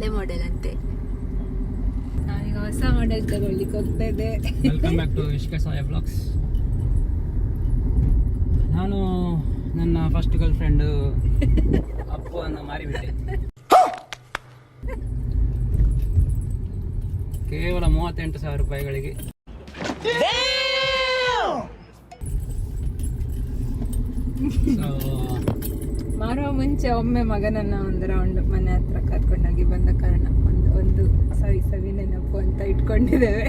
ಹಳೆ ಮಾಡೆಲ್ ಅಂತೆ. ನಾನೀಗ ಹೊಸ ಮಾಡೆಲ್ ತಗೊಳ್ಳಿಕ್ಕೆ ಹೋಗ್ತಾ ಇದ್ದೆ. ವೆಲ್ಕಮ್ ಬ್ಯಾಕ್ ಟು ಇಷ್ಕೆ ಸಾಯ ಬ್ಲಾಗ್ಸ್. ನಾನು ನನ್ನ ಫಸ್ಟ್ ಗರ್ಲ್ ಫ್ರೆಂಡ್ ಅಪ್ಪು ಅನ್ನು ಮಾರಿಬಿಟ್ಟೆ. ಕೇವಲ 38,000 ರೂಪಾಯಿಗಳಿಗೆ. ಮಾರುವ ಮುಂಚೆ ಒಮ್ಮೆ ಮಗನನ್ನ ಒಂದು ರೌಂಡ್ ಮನೆ ಹತ್ರ ಕರ್ಕೊಂಡೋಗಿ ಬಂದ ಕಾರಣ ಒಂದು ಸವಿ ನೆನಪು ಅಂತ ಇಟ್ಕೊಂಡಿದ್ದೇವೆ.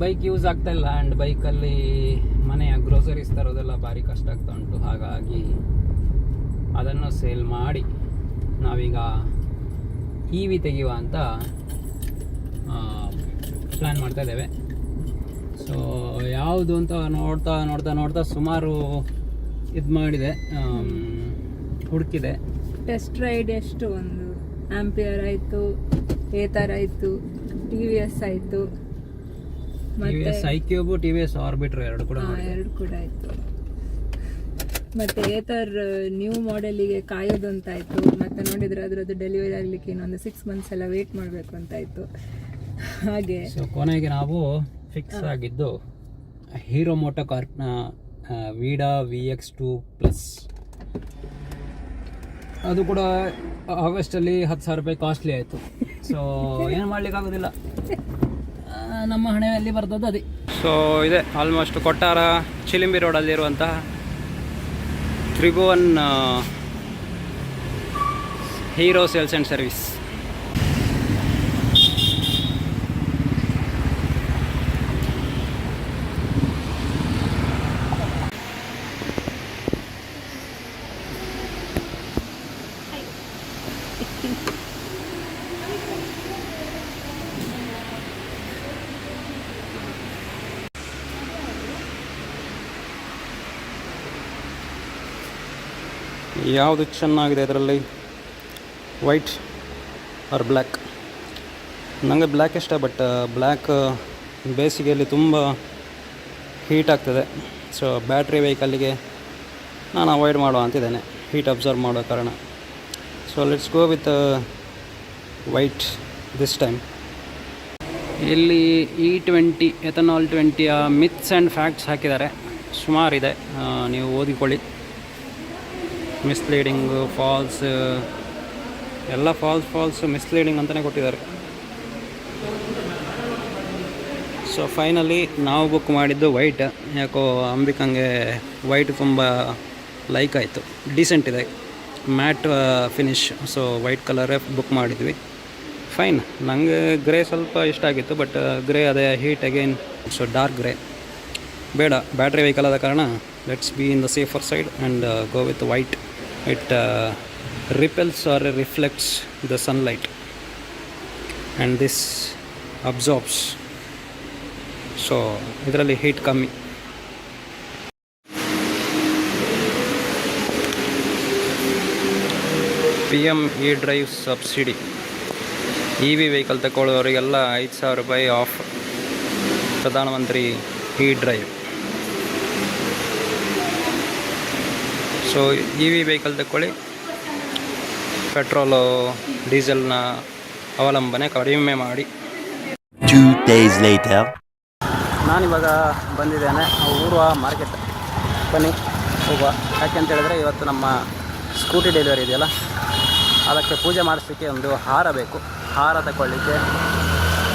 ಬೈಕ್ ಯೂಸ್ ಆಗ್ತಾ ಇಲ್ಲ ಆ್ಯಂಡ್ ಬೈಕಲ್ಲಿ ಮನೆಯ ಗ್ರೋಸರೀಸ್ ತರೋದೆಲ್ಲ ಭಾರಿ ಕಷ್ಟ ಆಗ್ತಾ ಉಂಟು. ಹಾಗಾಗಿ ಅದನ್ನು ಸೇಲ್ ಮಾಡಿ ನಾವೀಗ EV ತೆಗೆಯುವ ಅಂತ ಪ್ಲ್ಯಾನ್ ಮಾಡ್ತಾ ಇದ್ದೇವೆ. ಸೊ ಯಾವುದು ಅಂತ ನೋಡ್ತಾ ಸುಮಾರು ಇದು ಮಾಡಿದೆ, ಹುಡುಕಿದೆ. ಟೆಸ್ಟ್ ರೈಡ್ ಎಷ್ಟು ಒಂದು ಆಂಪಿಯರ್ ಆಯಿತು, ಏತರ್ ಆಯಿತು, TVS ಆಯಿತು, TVS iQube, TVS Orbiter ಎರಡು ಕೂಡ ಆಯ್ತು. ಮತ್ತೆ ಏತರ್ ನ್ಯೂ ಮಾಡೆಲಿಗೆ ಕಾಯೋದು ಅಂತ ಆಯ್ತು. ಮತ್ತೆ ನೋಡಿದ್ರೆ ಅದರದ್ದು ಡೆಲಿವರಿ ಆಗ್ಲಿಕ್ಕೆ ಇನ್ನೊಂದು 6 ಮಂತ್ಸ್ ಎಲ್ಲ ವೇಟ್ ಮಾಡಬೇಕು ಅಂತ ಆಯ್ತು. ಹಾಗೆ ಸೊ ಕೊನೆಗೆ ನಾವು ಫಿಕ್ಸ್ ಆಗಿದ್ದು ಹೀರೋ ಮೋಟೋ ಕಾರ್ಪ್ನ ವೀಡಾ VX2+. ಅದು ಕೂಡ ಆಗಸ್ಟಲ್ಲಿ 10,000 ರೂಪಾಯಿ ಕಾಸ್ಟ್ಲಿ ಆಯಿತು. ಸೊ ಏನು ಮಾಡ್ಲಿಕ್ಕೆ ಆಗೋದಿಲ್ಲ, ನಮ್ಮ ಹಣೆಯಲ್ಲಿ ಬರ್ತದ್ದು ಅದೇ. ಸೊ ಇದೆ ಆಲ್ಮೋಸ್ಟ್ ಕೊಟ್ಟಾರ ಚಿಲಿಂಬಿ ರೋಡಲ್ಲಿರುವಂತಹ Tribhuvan Hero sales and service. ಯಾವುದು ಚೆನ್ನಾಗಿದೆ ಇದರಲ್ಲಿ, ವೈಟ್ ಆರ್ ಬ್ಲ್ಯಾಕ್? ನನಗೆ ಬ್ಲ್ಯಾಕ್ ಇಷ್ಟ, ಬಟ್ ಬ್ಲ್ಯಾಕ್ ಬೇಸಿಗೆಯಲ್ಲಿ ತುಂಬ ಹೀಟ್ ಆಗ್ತದೆ. ಸೊ ಬ್ಯಾಟ್ರಿ ವೆಹಿಕಲ್ಲಿಗೆ ನಾನು ಅವಾಯ್ಡ್ ಮಾಡುವ ಅಂತಿದ್ದೇನೆ, ಹೀಟ್ ಅಬ್ಸರ್ವ್ ಮಾಡೋ ಕಾರಣ. So let's go with white this time. ಇಲ್ಲಿ E20 ಎಥನಾಲ್ 20ಯ ಮಿತ್ಸ್ ಆ್ಯಂಡ್ ಫ್ಯಾಕ್ಟ್ಸ್ ಹಾಕಿದ್ದಾರೆ, ಸುಮಾರಿದೆ, ನೀವು ಓದಿಕೊಳ್ಳಿ. ಮಿಸ್ಲೀಡಿಂಗ್, ಫಾಲ್ಸ್, ಎಲ್ಲ ಫಾಲ್ಸ್ ಮಿಸ್ಲೀಡಿಂಗ್ ಅಂತಲೇ ಕೊಟ್ಟಿದ್ದಾರೆ. ಸೊ ಫೈನಲಿ ನಾವು ಬುಕ್ ಮಾಡಿದ್ದು ವೈಟ್. ಯಾಕೋ ಅಂಬಿಕಂಗೆ ವೈಟ್ ತುಂಬ ಲೈಕ್ ಆಯಿತು, ಡೀಸೆಂಟ್ ಇದೆ, ಮ್ಯಾಟ್ ಫಿನಿಶ್. ಸೊ ವೈಟ್ ಕಲರೇ ಬುಕ್ ಮಾಡಿದ್ವಿ. ಫೈನ್. ನನಗೆ ಗ್ರೇ ಸ್ವಲ್ಪ ಇಷ್ಟ ಆಗಿತ್ತು, ಬಟ್ ಗ್ರೇ ಅದೇ heat again, so dark grey ಬೇಡ. ಬ್ಯಾಟ್ರಿ ವೆಹಿಕಲ್ ಆದ ಕಾರಣ let's be in the safer side and go with white. It repels or reflects the sunlight and this absorbs, so ಇದರಲ್ಲಿ heat ಕಮ್ಮಿ. PM E-Drive subsidy. EV vehicle ತಗೊಳ್ಳೋರಿಗೆಲ್ಲ 5,000 ರೂಪಾಯಿ off. ಪ್ರಧಾನಮಂತ್ರಿ E-Drive. So EV vehicle ತಗೊಳ್ಳಿ, petrol ಡೀಸೆಲ್ನ ಅವಲಂಬನೆ ಕಡಿಮೆ ಮಾಡಿ. 2 days later. ನಾನಿವಾಗ ಬಂದಿದ್ದೇನೆ ಊರ್ವ ಮಾರ್ಕೆಟ್. ಬನ್ನಿ ಹೋಗುವ. ಯಾಕೆಂತ ಹೇಳಿದ್ರೆ ಇವತ್ತು ನಮ್ಮ ಸ್ಕೂಟಿ ಡೆಲಿವರಿ ಇದೆಯಲ್ಲ, ಅದಕ್ಕೆ ಪೂಜೆ ಮಾಡಿಸ್ಲಿಕ್ಕೆ ಒಂದು ಹಾರ ಬೇಕು. ಹಾರ ತಗೊಳ್ಳಿಕ್ಕೆ.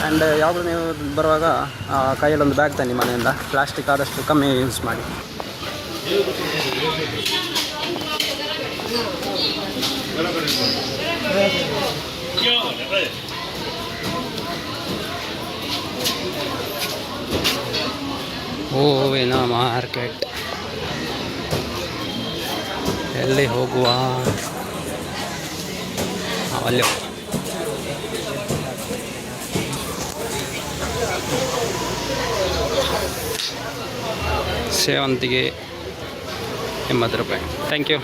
ಆ್ಯಂಡ್ ಯಾವುದು ನೀವು ಬರುವಾಗ ಕೈಯಲ್ಲೊಂದು ಬ್ಯಾಗ್ ತನ್ನಿ ಮನೆಯಿಂದ. ಪ್ಲಾಸ್ಟಿಕ್ ಆದಷ್ಟು ಕಮ್ಮಿ ಯೂಸ್ ಮಾಡಿ. ಹೂವಿನ ಮಾರ್ಕೆಟ್. ಎಲ್ಲಿ ಹೋಗುವ? ಅಲ್ಲಿ ಸೇವಂತಿಗೆ 80 ರೂಪಾಯಿ. Thank you.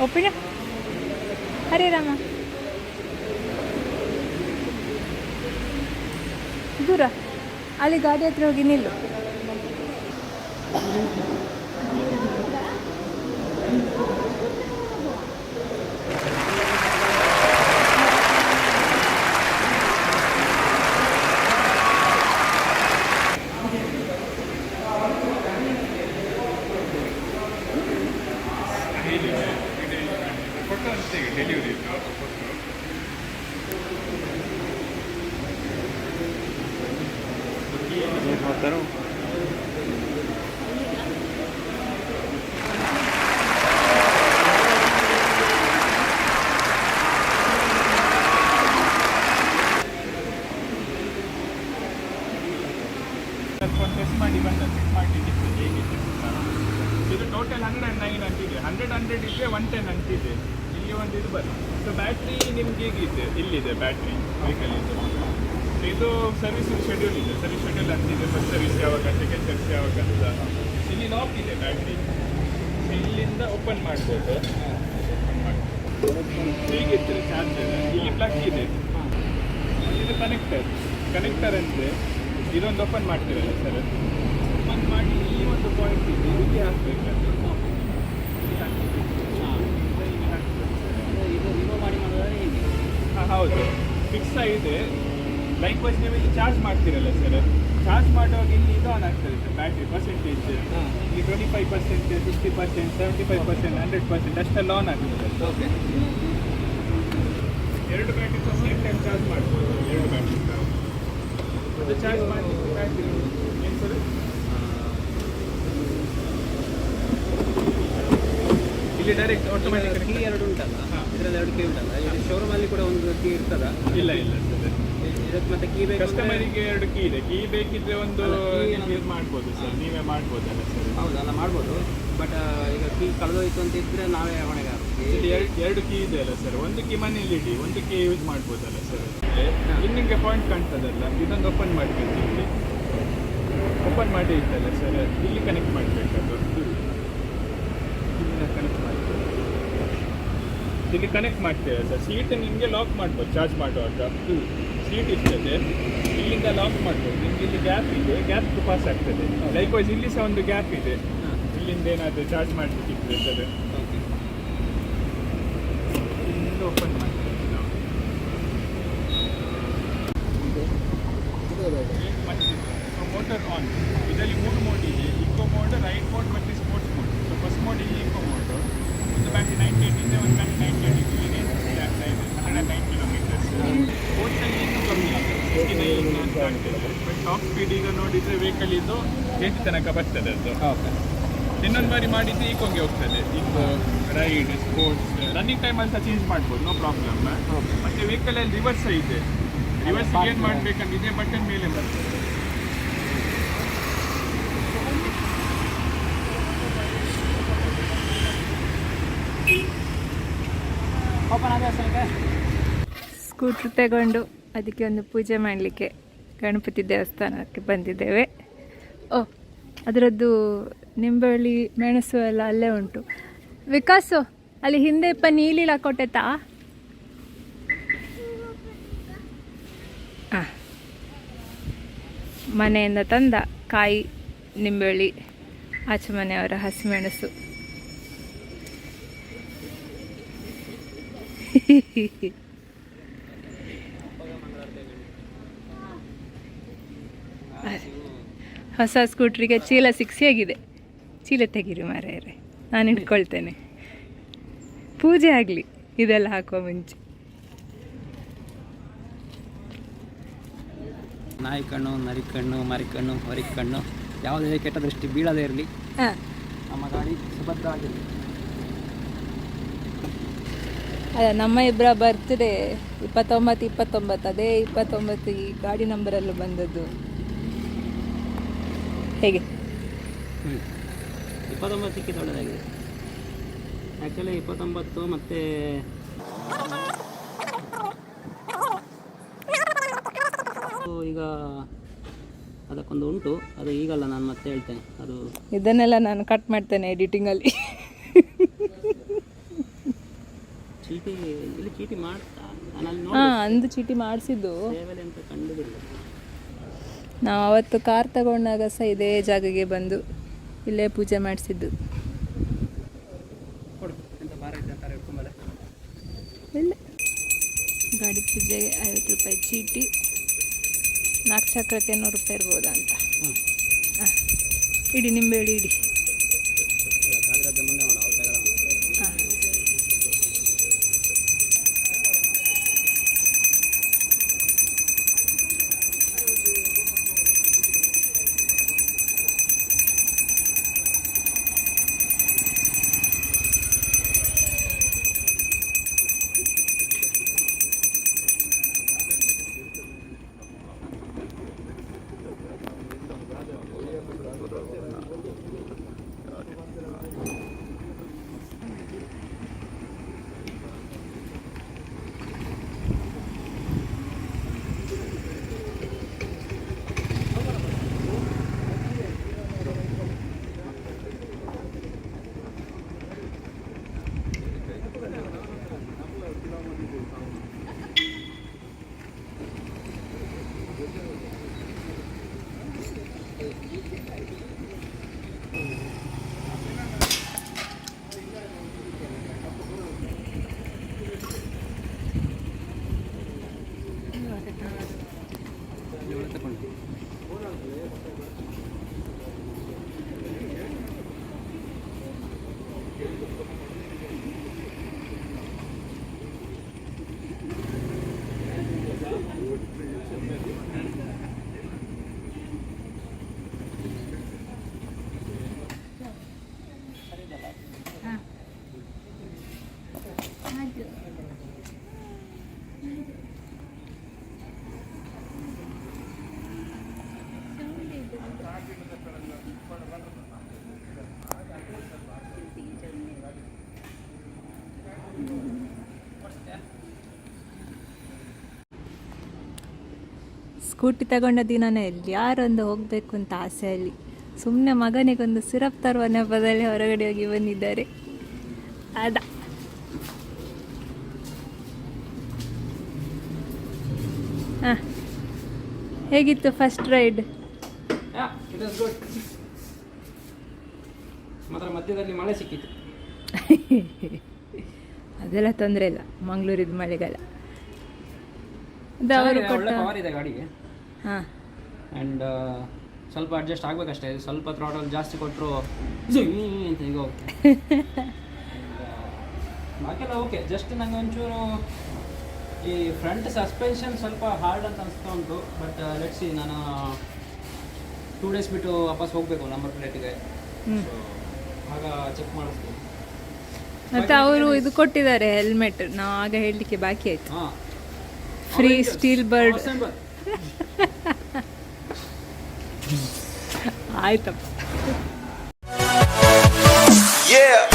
ಒಪ್ಪಿನ ಹರೇ ರಾಮ ದೂರ ಅಲ್ಲಿ ಗಾಡಿ ಹತ್ರ ಹೋಗಿ ನಿಲ್ಲು. ಟೆಸ್ಟ್ ಮಾಡಿ ಬಂದ ಚೆಕ್ ಮಾಡಲಿಕ್ಕೆ ಹೇಗಿದೆ ಇದು ಟೋಟಲ್ 109 ಅಂತಿದೆ. 100 ಇದ್ರೆ 110 ಅಂತಿದೆ. ಇಲ್ಲಿ ಒಂದು ಇದು ಬರುತ್ತೆ. ಸೊ ಬ್ಯಾಟ್ರಿ ನಿಮ್ಗೆ ಹೇಗಿದೆ, ಇಲ್ಲಿದೆ ಬ್ಯಾಟ್ರಿ ವೆಹಿಕಲ್ ಇದು. ಇದು ಸರ್ವಿಸ್ ಶೆಡ್ಯೂಲ್ ಇದೆ. ಸರ್ವಿಸ್ ಶೆಡ್ಯೂಲ್ ಅಂತಿದೆ. ಫಸ್ಟ್ ಸರ್ವಿಸ್ ಯಾವಾಗ, ಸೆಕೆಂಡ್ ಸರ್ವಿಸ್ ಯಾವಾಗ ಅಂತ. ಇಲ್ಲಿ ಲಾಕ್ ಇದೆ ಬ್ಯಾಟ್ರಿ. ಇಲ್ಲಿಂದ ಓಪನ್ ಮಾಡ್ಬೋದು. ಹೀಗಿರ್ತದೆ ಚಾರ್ಜರ್. ಇಲ್ಲಿ ಪ್ಲಗ್ ಇದೆ. ಇದು ಕನೆಕ್ಟರ್ ಅಂದರೆ ಇದೊಂದು ಓಪನ್ ಮಾಡ್ತೀರಲ್ಲ ಸರ್, ಓಪನ್ ಮಾಡಿ ಈ ಒಂದು ಪಾಯಿಂಟ್ ಇದೆ, ಇಲ್ಲಿ ಹಾಕಬೇಕಂತ. ಹಾಂ ಹೌದು, ಫಿಕ್ಸ್ ಆಗಿದೆ. ಲೈಕ್ ವೈಸ್ ನೀವು ಇಲ್ಲಿ ಚಾರ್ಜ್ ಮಾಡ್ತೀರಲ್ಲ ಸರ್, ಚಾರ್ಜ್ ಮಾಡುವಾಗ ಇಲ್ಲಿ ಇದು ಆನ್ ಆಗ್ತದೆ ಸರ್ ಬ್ಯಾಟ್ರಿ ಪರ್ಸೆಂಟೇಜ್. ಇಲ್ಲಿ 25%, 50%, 75%, 100% ಅಷ್ಟೆಲ್ಲ ಆನ್ ಆಗ್ತದೆ. Okay, 2 battery same time charge ಮಾಡ್ಬೋದು. 2 ಬ್ಯಾಟ್ರಿ ಅದು ಚಾರ್ಜ್ ಮಾಡಿ ಬ್ಯಾಟ್ರಿ ಏನು ಸರ್, ಇಲ್ಲಿ ಡೈರೆಕ್ಟ್ ಆಟೋಮ್ಯಾಟಿಕ್ ಕೀ 2 ಉಂಟಲ್ಲ, ಇದರಲ್ಲಿ 2 ಕೀ ಉಂಟಲ್ಲ, ಇಲ್ಲಿ ಶೋರೂಮಲ್ಲಿ ಕೂಡ ಒಂದು ಕೀ ಇರ್ತದ? ಇಲ್ಲ ಸರ್, ಇದಕ್ಕೆ ಮತ್ತೆ ಕೀ ಬೇಕು. ಕಸ್ಟಮರಿಗೆ 2 ಕೀ ಇದೆ. ಕೀ ಬೇಕಿದ್ರೆ ಒಂದು ಯೂಸ್ ಮಾಡ್ಬೋದು ಸರ್, ನೀವೇ ಮಾಡ್ಬೋದಲ್ಲ ಸರ್? ಹೌದಲ್ಲ, ಮಾಡ್ಬೋದು. ಬಟ್ ಈಗ ಕೀ ಕಳೆದೋಯ್ತು ಅಂತ ಇದ್ರೆ ನಾವೇ ಹೊಣೆಗಾರ. ಇಲ್ಲಿ 2 ಕೀ ಇದೆ ಅಲ್ಲ ಸರ್, ಒಂದು ಕೀ ಮನೇಲಿ ಇಡಿ, ಒಂದು ಕೀ ಯೂಸ್ ಮಾಡ್ಬೋದಲ್ಲ ಸರ್? ಇಲ್ಲಿ ನಿಮಗೆ ಪಾಯಿಂಟ್ ಕಾಣ್ತದಲ್ಲ, ಇದೊಂದು ಓಪನ್ ಮಾಡಬೇಕು. ಇಲ್ಲಿ ಓಪನ್ ಮಾಡಿ ಇತ್ತಲ್ಲ ಸರ್, ಇಲ್ಲಿ ಕನೆಕ್ಟ್ ಮಾಡಬೇಕದು. ಇಲ್ಲಿಂದ ಕನೆಕ್ಟ್ ಮಾಡ್ತೀವಿ, ಇಲ್ಲಿ ಕನೆಕ್ಟ್ ಮಾಡ್ತೇವೆ ಸರ್. ಸೀಟ್ ನಿಮಗೆ ಲಾಕ್ ಮಾಡ್ಬೋದು ಚಾರ್ಜ್ ಮಾಡುವಾಗ. ಸೀಟ್ ಇರ್ತದೆ, ಇಲ್ಲಿಂದ ಲಾಕ್ ಮಾಡ್ಬೋದು. ನಿಮ್ಗೆ ಇಲ್ಲಿ ಗ್ಯಾಪ್ ಇದೆ, ಗ್ಯಾಪ್ ಪಾಸ್ ಆಗ್ತದೆ. ಲೈಕ್ ವೈಸ್ ಇಲ್ಲಿ ಸಹ ಒಂದು ಗ್ಯಾಪ್ ಇದೆ, ಇಲ್ಲಿಂದ ಏನಾದರೂ ಚಾರ್ಜ್ ಮಾಡಬೇಕಿದ್ರೆ ಸರ್. ಇಲ್ಲಿಂದ ಓಪನ್ ಮಾಡ್ತೀವಿ ನಾವು. Motor on. ಇದರಲ್ಲಿ 3 ಮೋಡ್ ಇದೆ, ಇಕೋ ಮೋಡ್, ರೈಡ್ ಮೋಡ್ ಮತ್ತು sports mode. So first mode ಇಲ್ಲಿ ಇಕೋ ಮೋಡ್. ಒಂದು ಬ್ಯಾಟ್ರಿ 98 ಇದೆ, ಒಂದು ಬ್ಯಾಟ್ರಿ 98 ಇದೆ. 109 ಕಿಲೋಮೀಟರ್ಸ್. ಸ್ಪೋರ್ಟ್ಸಲ್ಲಿ ಇನ್ನೂ ಕಮ್ಮಿ ಇದೆ, 69 ಅಂತ ಆಗ್ತದೆ. ಬಟ್ ಟಾಪ್ ಸ್ಪೀಡ್ ಈಗ ನೋಡಿದರೆ ವೆಹಿಕಲ್ ಇದು 80 ತನಕ ಬರ್ತದೆ ಅದು. ಇನ್ನೊಂದು ಬಾರಿ ಮಾಡಿದರೆ ಈಕೋಗೆ ಹೋಗ್ತದೆ. ಇಕೋ, ರೈಡ್, ಸ್ಪೋರ್ಟ್ಸ್, ರನ್ನಿಂಗ್ ಟೈಮಲ್ಲಿ ಸಹ ಚೇಂಜ್ ಮಾಡ್ಬೋದು, ನೋ ಪ್ರಾಬ್ಲಮ್. ಮತ್ತು ವೆಹಿಕಲಲ್ಲಿ ರಿವರ್ಸ್ ಇದೆ. ರಿವರ್ಸ್ ಏನು ಮಾಡಬೇಕಂದ್ರೆ ಇದೇ ಬಟನ್ ಮೇಲೆ ಬರ್ತದೆ. ಸ್ಕೂಟ್ರ್ ತಗೊಂಡು ಅದಕ್ಕೆ ಒಂದು ಪೂಜೆ ಮಾಡಲಿಕ್ಕೆ ಗಣಪತಿ ದೇವಸ್ಥಾನಕ್ಕೆ ಬಂದಿದ್ದೇವೆ. ಅದರದ್ದು ನಿಂಬೆಳ್ಳಿ, ಮೆಣಸು ಎಲ್ಲ ಅಲ್ಲೇ ಉಂಟು. ವಿಕಾಸು, ಅಲ್ಲಿ ಹಿಂದೆ ನೀಲಿಲ ಕೊಟ್ಟೆತಾ? ಮನೆಯಿಂದ ತಂದ ಕಾಯಿ, ನಿಂಬೆಳ್ಳಿ, ಆಚೆ ಮನೆಯವರ ಹಸಿಮೆಣಸು. ಹೊಸ ಸ್ಕೂಟ್ರಿಗೆ ಚೀಲ ಆಗಿದೆ. ಚೀಲ ತೆಗೀರಿ ಮಾರಾಯರೆ, ನಾನು ಇಟ್ಕೊಳ್ತೇನೆ. ಪೂಜೆ ಆಗಲಿ ಇದೆಲ್ಲ ಹಾಕುವ ಮುಂಚೆ. ನಾಯಿ ಕಣ್ಣು, ನರಿ ಕಣ್ಣು, ಮರಿ ಕಣ್ಣು, ಹೊರಿ ಕಣ್ಣು, ಯಾವುದೇ ಕೆಟ್ಟ ದೃಷ್ಟಿ ಬೀಳದೇ ಇರಲಿ. ನಮ್ಮ ಗಾಡಿ ಸುಭದ್ರವಾಗಿರಲಿ. ಅದ ನಮ್ಮ ಇಬ್ಬರ ಬರ್ತ್ಡೇ 29 ಅದೇ 29 ಈ ಗಾಡಿ ನಂಬರಲ್ಲೂ ಬಂದದ್ದು. ಹೇಗೆ 29 ಸಿಕ್ಕಿದ್ದು ಒಳ್ಳೆಯದಾಗಿದೆ. ಆ್ಯಕ್ಚುಲಿ 29 ಮತ್ತು ಈಗ ಅದಕ್ಕೊಂದು ಉಂಟು, ಅದು ಈಗಲ್ಲ, ನಾನು ಮತ್ತೆ ಹೇಳ್ತೇನೆ. ಅದು ಇದನ್ನೆಲ್ಲ ನಾನು ಕಟ್ ಮಾಡ್ತೇನೆ ಎಡಿಟಿಂಗಲ್ಲಿ. ಚೀಟಿ ಇಲ್ಲಿ ಚೀಟಿ ಮಾಡ್ತಾ ನಾನು ಅಲ್ಲಿ ಹಾಂ, ಅಂದು ಚೀಟಿ ಮಾಡಿಸಿದ್ದು ಸೇವೆಲೆ ಅಂತ ಕಂಡುದಿಲ್ಲ. ನಾವು ಅವತ್ತು ಕಾರ್ ತಗೊಂಡಾಗ ಸಹ ಇದೇ ಜಾಗಗೆ ಬಂದು ಇಲ್ಲೇ ಪೂಜೆ ಮಾಡಿಸಿದ್ದು. ಕೊಡು ಎಂತ ಭಾರ ಇದೆ ಅಂತಾರೆ ಇಟ್ಕೊಂಬಲೆ. ಇಲ್ಲ, ಗಾಡಿ ಪೂಜೆಗೆ 50 ರೂಪಾಯಿ ಚೀಟಿ, 4 ಚಕ್ರಕ್ಕೆ 100 ರೂಪಾಯಿ ಇರ್ಬೋದಾ ಅಂತ. ಹಾಂ, ಇಡಿ ನಿಂಬೆಳಿ ಇಡಿ. ಕಾಲಿಗದ್ದೆ ಮುಂದೆ ಮಾಡ ಅವ್ರು ತಗೊಳ್ಳೋಣ. ಹಾಂ, ಸ್ಕೂಟಿ ತಗೊಂಡ ದಿನನೇ ಇಲ್ಲಿ ಯಾರೊಂದು ಹೋಗಬೇಕು ಅಂತ ಆಸೆಯಲ್ಲಿ ಸುಮ್ಮನೆ ಮಗನಿಗೊಂದು ಸಿರಪ್ ತರುವ ನೆಪದಲ್ಲಿ ಹೊರಗಡೆ ಹೋಗಿ ಬಂದಿದ್ದಾರೆ. ಅದ ಹಾಂ, ಹೇಗಿತ್ತು ಫಸ್ಟ್ ರೈಡ್? ಮಾತ್ರ ಮಧ್ಯದಲ್ಲಿ ಮಳೆ ಸಿಕ್ಕಿತ್ತು. ಅದೆಲ್ಲ ತೊಂದರೆ ಇಲ್ಲ, ಮಂಗಳೂರಿದ್ದು ಮಳೆಗಾಲ. ಅದು ಅವರು ಕೊಟ್ಟ ಪವರ್ ಇದೆ ಗಾಡಿಗೆ. ಹಾಂ, ಆ್ಯಂಡ್ ಸ್ವಲ್ಪ ಅಡ್ಜಸ್ಟ್ ಆಗಬೇಕಷ್ಟೇ. ಸ್ವಲ್ಪ ಥ್ರಾಟಲ್ ಜಾಸ್ತಿ ಕೊಟ್ಟರು ಅಂತ ಈಗ ಓಕೆ. ಬಾಕಿಲ್ಲ ಓಕೆ. ಜಸ್ಟ್ ನಂಗೆ ಒಂಚೂರು ಈ ಫ್ರಂಟ್ ಸಸ್ಪೆನ್ಷನ್ ಸ್ವಲ್ಪ ಹಾರ್ಡ್ ಅಂತ ಅನಿಸ್ತಾ ಉಂಟು. ಬಟ್ ಲೆಟ್ಸಿ, ನಾನು 2 ಡೇಸ್ ಬಿಟ್ಟು ವಾಪಸ್ ಹೋಗಬೇಕು ನಂಬರ್ ಪ್ಲೇಟಿಗೆ. ಆಗ ಚೆಕ್ ಮಾಡಿಸ್ತೀನಿ. ಮತ್ತು ಅವರು ಇದು ಕೊಟ್ಟಿದ್ದಾರೆ ಹೆಲ್ಮೆಟ್, ನಾವು ಆಗ ಹೇಳಲಿಕ್ಕೆ ಬಾಕಿ ಆಯಿತು. ಹಾಂ, ಫ್ರೀ ಸ್ಟೀಲ್ ಬರ್ಡ್. ಆಯ್ತಪ್ಪ. Yeah.